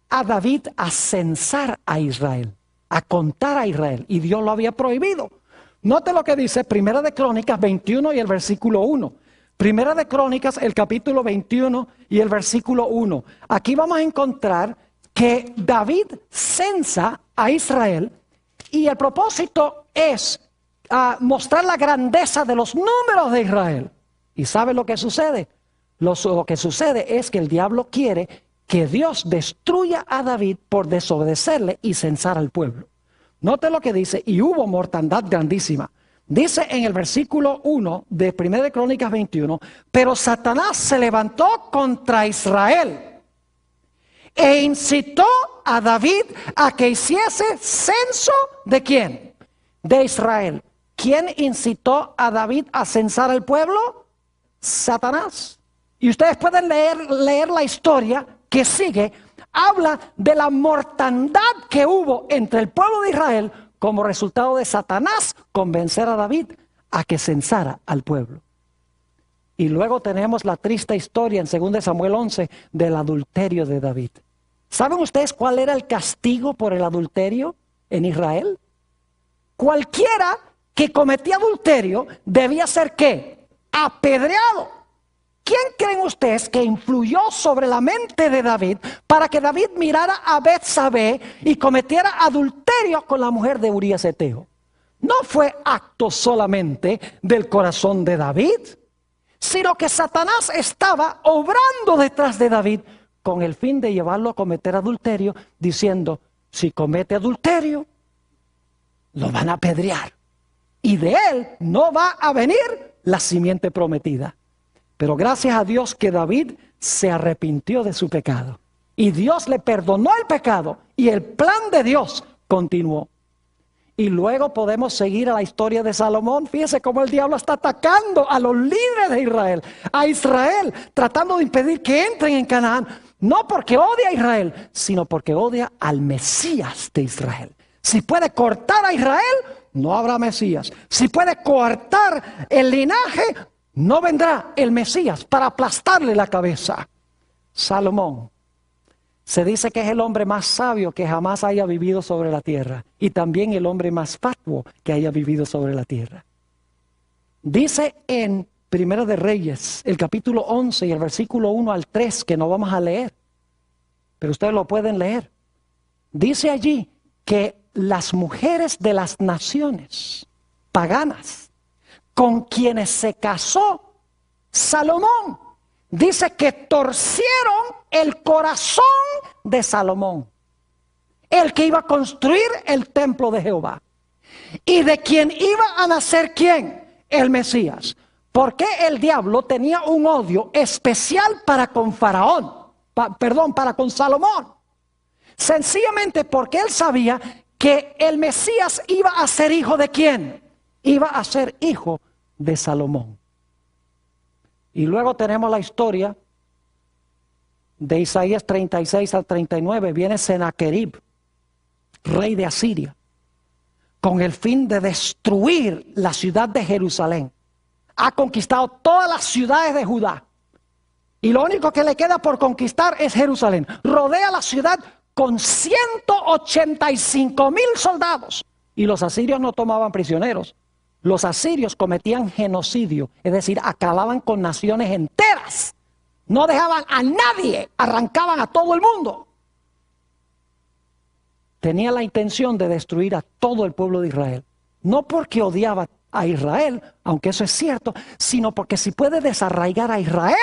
a David a censar a Israel, a contar a Israel, y Dios lo había prohibido. Note lo que dice Primera de Crónicas 21 y el versículo 1. Primera de Crónicas, el capítulo 21 y el versículo 1. Aquí vamos a encontrar que David censa a Israel y el propósito es mostrar la grandeza de los números de Israel. ¿Y sabe lo que sucede? Lo que sucede es que el diablo quiere que Dios destruya a David por desobedecerle y censar al pueblo. Note lo que dice: y hubo mortandad grandísima. Dice en el versículo 1 de 1 de Crónicas 21, pero Satanás se levantó contra Israel e incitó a David a que hiciese censo ¿de quién? De Israel. ¿Quién incitó a David a censar al pueblo? Satanás. Y ustedes pueden leer la historia que sigue. Habla de la mortandad que hubo entre el pueblo de Israel como resultado de Satanás convencer a David a que censara al pueblo. Y luego tenemos la triste historia en 2 de Samuel 11 del adulterio de David. ¿Saben ustedes cuál era el castigo por el adulterio en Israel? Cualquiera que cometía adulterio debía ser ¿qué? Apedreado. ¿Quién creen ustedes que influyó sobre la mente de David para que David mirara a Betsabé y cometiera adulterio con la mujer de Urías Eteo? No fue acto solamente del corazón de David, sino que Satanás estaba obrando detrás de David con el fin de llevarlo a cometer adulterio, diciendo: si comete adulterio, lo van a apedrear, y de él no va a venir la simiente prometida. Pero gracias a Dios que David se arrepintió de su pecado. Y Dios le perdonó el pecado. Y el plan de Dios continuó. Y luego podemos seguir a la historia de Salomón. Fíjese cómo el diablo está atacando a los líderes de Israel. A Israel, tratando de impedir que entren en Canaán. No porque odia a Israel, sino porque odia al Mesías de Israel. Si puede cortar a Israel, no habrá Mesías. Si puede cortar el linaje, no vendrá el Mesías para aplastarle la cabeza. Salomón se dice que es el hombre más sabio que jamás haya vivido sobre la tierra y también el hombre más fatuo que haya vivido sobre la tierra. Dice en Primera de Reyes, el capítulo 11 y el versículo 1 al 3, que no vamos a leer, pero ustedes lo pueden leer. Dice allí que las mujeres de las naciones paganas con quienes se casó Salomón, dice que torcieron el corazón de Salomón, el que iba a construir el templo de Jehová, y de quien iba a nacer ¿quién? El Mesías. Porque el diablo tenía un odio especial para con Faraón, para con Salomón. Sencillamente porque él sabía que el Mesías iba a ser hijo de ¿quién? Iba a ser hijo de Salomón. Y luego tenemos la historia de Isaías 36 al 39. Viene Sennacherib, rey de Asiria, con el fin de destruir la ciudad de Jerusalén. Ha conquistado todas las ciudades de Judá. Y lo único que le queda por conquistar es Jerusalén. Rodea la ciudad con 185,000 soldados. Y los asirios no tomaban prisioneros. Los asirios cometían genocidio, es decir, acababan con naciones enteras. No dejaban a nadie, arrancaban a todo el mundo. Tenía la intención de destruir a todo el pueblo de Israel. No porque odiaba a Israel, aunque eso es cierto, sino porque si puede desarraigar a Israel,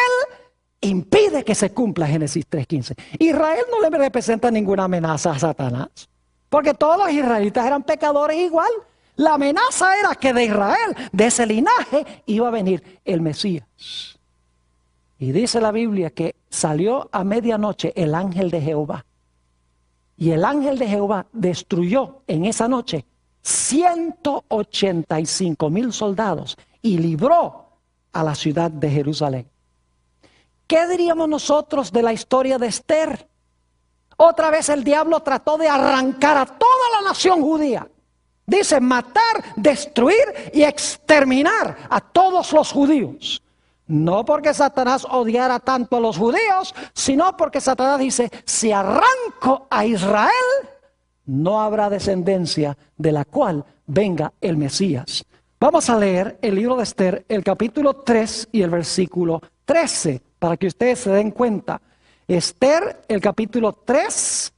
impide que se cumpla Génesis 3:15. Israel no le representa ninguna amenaza a Satanás, porque todos los israelitas eran pecadores igual. La amenaza era que de Israel, de ese linaje, iba a venir el Mesías. Y dice la Biblia que salió a medianoche el ángel de Jehová. Y el ángel de Jehová destruyó en esa noche 185,000 soldados y libró a la ciudad de Jerusalén. ¿Qué diríamos nosotros de la historia de Esther? Otra vez el diablo trató de arrancar a toda la nación judía. Dice matar, destruir y exterminar a todos los judíos. No porque Satanás odiara tanto a los judíos, sino porque Satanás dice, si arranco a Israel, no habrá descendencia de la cual venga el Mesías. Vamos a leer el libro de Esther, el capítulo 3 y el versículo 13, para que ustedes se den cuenta. Esther, el capítulo 3,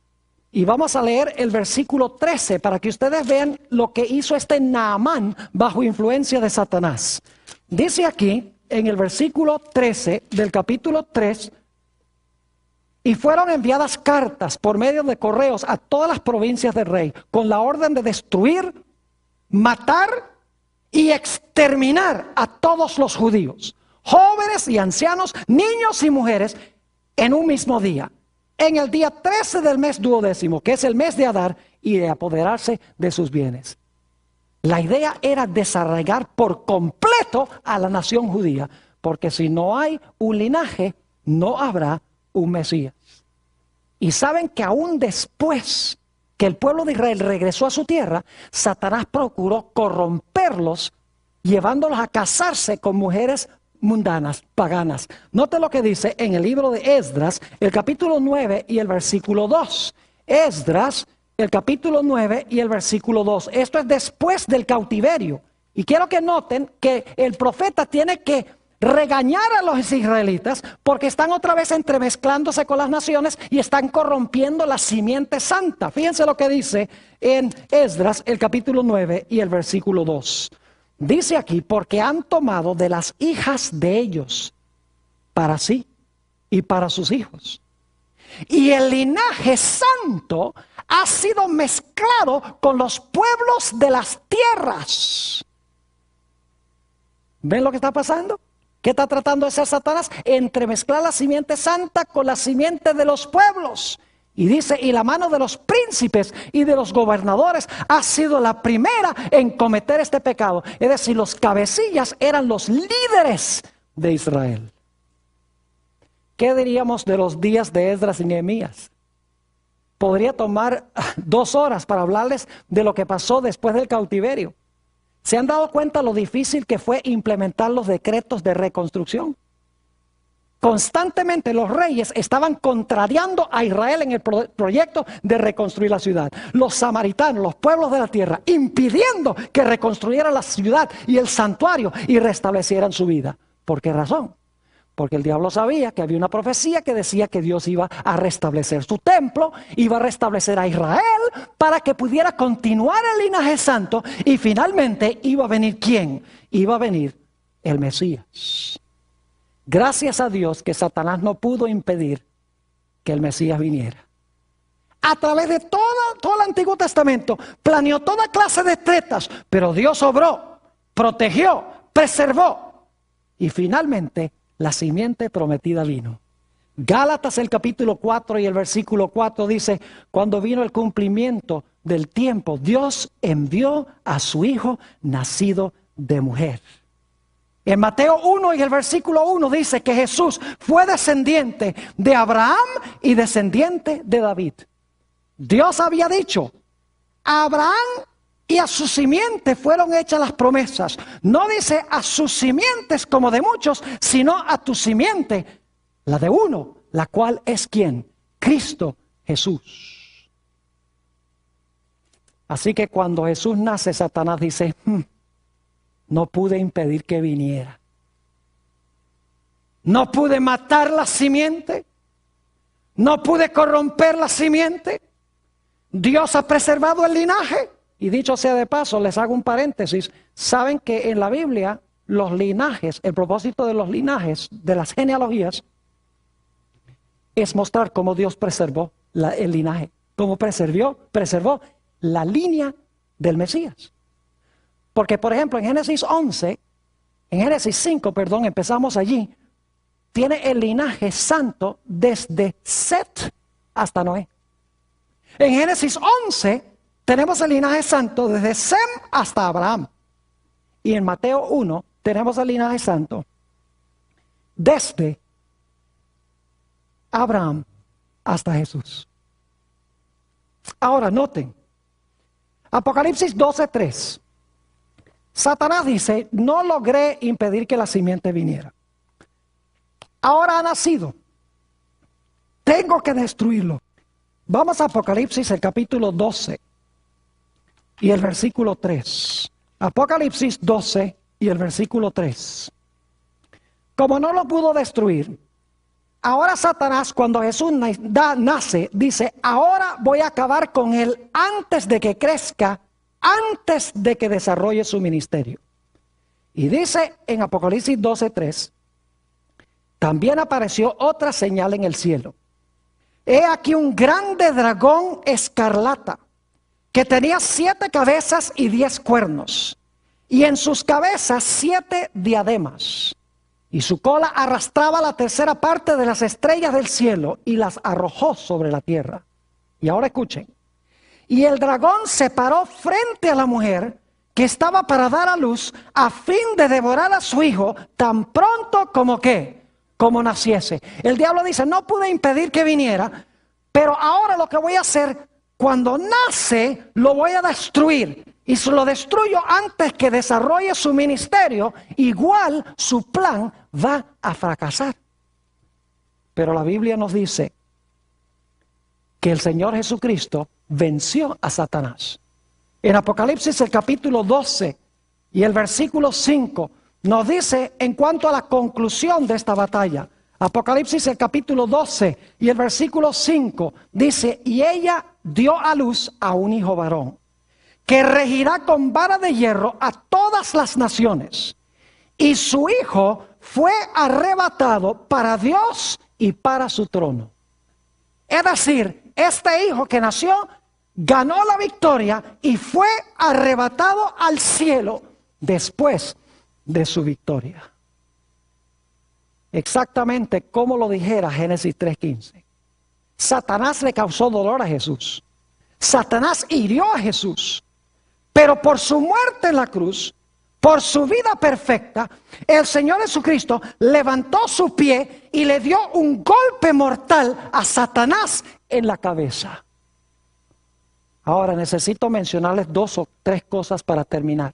y vamos a leer el versículo 13, para que ustedes vean lo que hizo este Naamán bajo influencia de Satanás. Dice aquí, en el versículo 13 del capítulo 3, y fueron enviadas cartas por medio de correos a todas las provincias del rey, con la orden de destruir, matar y exterminar a todos los judíos, jóvenes y ancianos, niños y mujeres, en un mismo día, en el día 13 del mes 12º, que es el mes de Adar, y de apoderarse de sus bienes. La idea era desarraigar por completo a la nación judía, porque si no hay un linaje, no habrá un Mesías. Y saben que aún después que el pueblo de Israel regresó a su tierra, Satanás procuró corromperlos, llevándolos a casarse con mujeres mundanas, paganas. Note lo que dice en el libro de Esdras, el capítulo 9 y el versículo 2. Esdras, el capítulo 9 y el versículo 2. Esto es después del cautiverio. Y quiero que noten que el profeta tiene que regañar a los israelitas porque están otra vez entremezclándose con las naciones y están corrompiendo la simiente santa. Fíjense lo que dice en Esdras, el capítulo 9 y el versículo 2. Dice aquí, porque han tomado de las hijas de ellos para sí y para sus hijos. Y el linaje santo ha sido mezclado con los pueblos de las tierras. ¿Ven lo que está pasando? ¿Qué está tratando de hacer Satanás? Entremezclar la simiente santa con la simiente de los pueblos. Y dice, y la mano de los príncipes y de los gobernadores ha sido la primera en cometer este pecado. Es decir, los cabecillas eran los líderes de Israel. ¿Qué diríamos de los días de Esdras y Nehemías? podría tomar 2 horas para hablarles de lo que pasó después del cautiverio. ¿Se han dado cuenta lo difícil que fue implementar los decretos de reconstrucción? Constantemente los reyes estaban contrariando a Israel en el proyecto de reconstruir la ciudad. Los samaritanos, los pueblos de la tierra, impidiendo que reconstruyeran la ciudad y el santuario y restablecieran su vida. ¿Por qué razón? Porque el diablo sabía que había una profecía que decía que Dios iba a restablecer su templo, iba a restablecer a Israel para que pudiera continuar el linaje santo y finalmente iba a venir ¿quién? Iba a venir el Mesías. Gracias a Dios que Satanás no pudo impedir que el Mesías viniera. A través de todo el Antiguo Testamento planeó toda clase de tretas, pero Dios obró, protegió, preservó y finalmente la simiente prometida vino. Gálatas el capítulo 4 y el versículo 4 dice, cuando vino el cumplimiento del tiempo, Dios envió a su Hijo nacido de mujer. En Mateo 1 y el versículo 1 dice que Jesús fue descendiente de Abraham y descendiente de David. Dios había dicho, a Abraham y a su simiente fueron hechas las promesas. No dice a sus simientes como de muchos, sino a tu simiente, la de uno, la cual es ¿quién? Cristo Jesús. Así que cuando Jesús nace, Satanás dice, no pude impedir que viniera. No pude matar la simiente. No pude corromper la simiente. Dios ha preservado el linaje. Y dicho sea de paso, les hago un paréntesis. Saben que en la Biblia los linajes, el propósito de los linajes, de las genealogías, es mostrar cómo Dios preservó el linaje. Cómo preservó la línea del Mesías. Porque, por ejemplo, en Génesis 5, empezamos allí, tiene el linaje santo desde Set hasta Noé. En Génesis 11 tenemos el linaje santo desde Sem hasta Abraham. Y en Mateo 1 tenemos el linaje santo desde Abraham hasta Jesús. Ahora noten, Apocalipsis 12:3. Satanás dice, no logré impedir que la simiente viniera. Ahora ha nacido. Tengo que destruirlo. Vamos a Apocalipsis, el capítulo 12 y el versículo 3. Apocalipsis 12 y el versículo 3. Como no lo pudo destruir, ahora Satanás, cuando Jesús nace, dice, ahora voy a acabar con él antes de que crezca, antes de que desarrolle su ministerio. Y dice en Apocalipsis 12:3, también apareció otra señal en el cielo. He aquí un grande dragón escarlata, que tenía 7 cabezas y 10 cuernos, y en sus cabezas 7 diademas. Y su cola arrastraba la tercera parte de las estrellas del cielo y las arrojó sobre la tierra. Y ahora escuchen. Y el dragón se paró frente a la mujer que estaba para dar a luz a fin de devorar a su hijo tan pronto como ¿qué? Como naciese. El diablo dice, no pude impedir que viniera, pero ahora lo que voy a hacer, cuando nace, lo voy a destruir. Y si lo destruyo antes que desarrolle su ministerio, igual su plan va a fracasar. Pero la Biblia nos dice que el Señor Jesucristo venció a Satanás. En Apocalipsis el capítulo 12 y el versículo 5 nos dice en cuanto a la conclusión de esta batalla. Apocalipsis el capítulo 12 y el versículo 5 dice, y ella dio a luz a un hijo varón, que regirá con vara de hierro a todas las naciones. Y su hijo fue arrebatado para Dios y para su trono. Es decir, este hijo que nació ganó la victoria y fue arrebatado al cielo después de su victoria. Exactamente como lo dijera Génesis 3:15. Satanás le causó dolor a Jesús. Satanás hirió a Jesús. Pero por su muerte en la cruz, por su vida perfecta, el Señor Jesucristo levantó su pie y le dio un golpe mortal a Satanás en la cabeza. Ahora necesito mencionarles 2 o 3 cosas para terminar.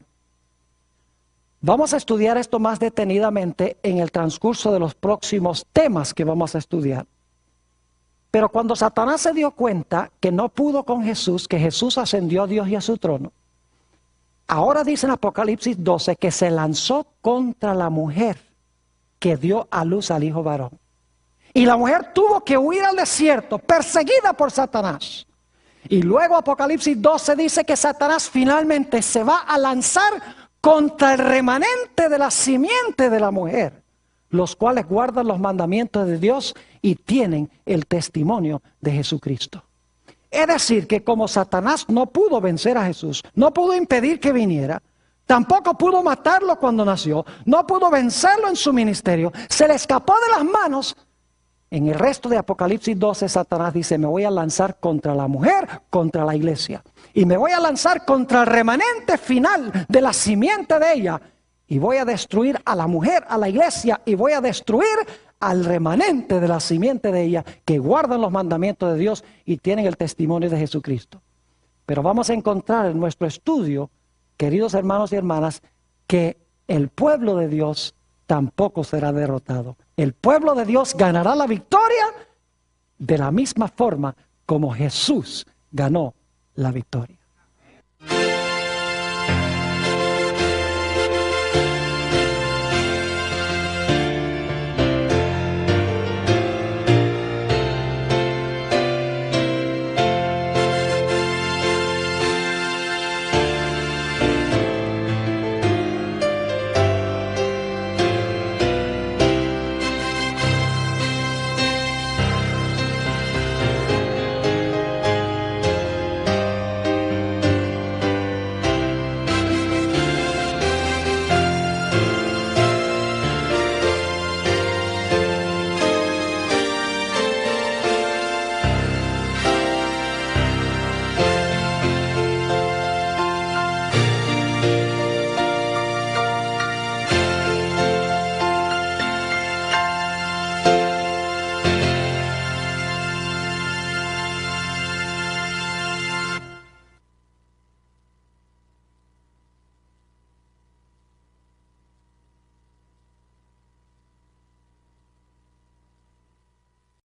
Vamos a estudiar esto más detenidamente en el transcurso de los próximos temas que vamos a estudiar. Pero cuando Satanás se dio cuenta que no pudo con Jesús, que Jesús ascendió a Dios y a su trono, ahora dice en Apocalipsis 12 que se lanzó contra la mujer que dio a luz al hijo varón. Y la mujer tuvo que huir al desierto, perseguida por Satanás. Y luego Apocalipsis 12 dice que Satanás finalmente se va a lanzar contra el remanente de la simiente de la mujer, los cuales guardan los mandamientos de Dios y tienen el testimonio de Jesucristo. Es decir, que como Satanás no pudo vencer a Jesús, no pudo impedir que viniera, tampoco pudo matarlo cuando nació, no pudo vencerlo en su ministerio, se le escapó de las manos. En el resto de Apocalipsis 12, Satanás dice, me voy a lanzar contra la mujer, contra la iglesia. Y me voy a lanzar contra el remanente final de la simiente de ella. Y voy a destruir a la mujer, a la iglesia, y voy a destruir al remanente de la simiente de ella, que guardan los mandamientos de Dios y tienen el testimonio de Jesucristo. Pero vamos a encontrar en nuestro estudio, queridos hermanos y hermanas, que el pueblo de Dios tampoco será derrotado. El pueblo de Dios ganará la victoria de la misma forma como Jesús ganó la victoria.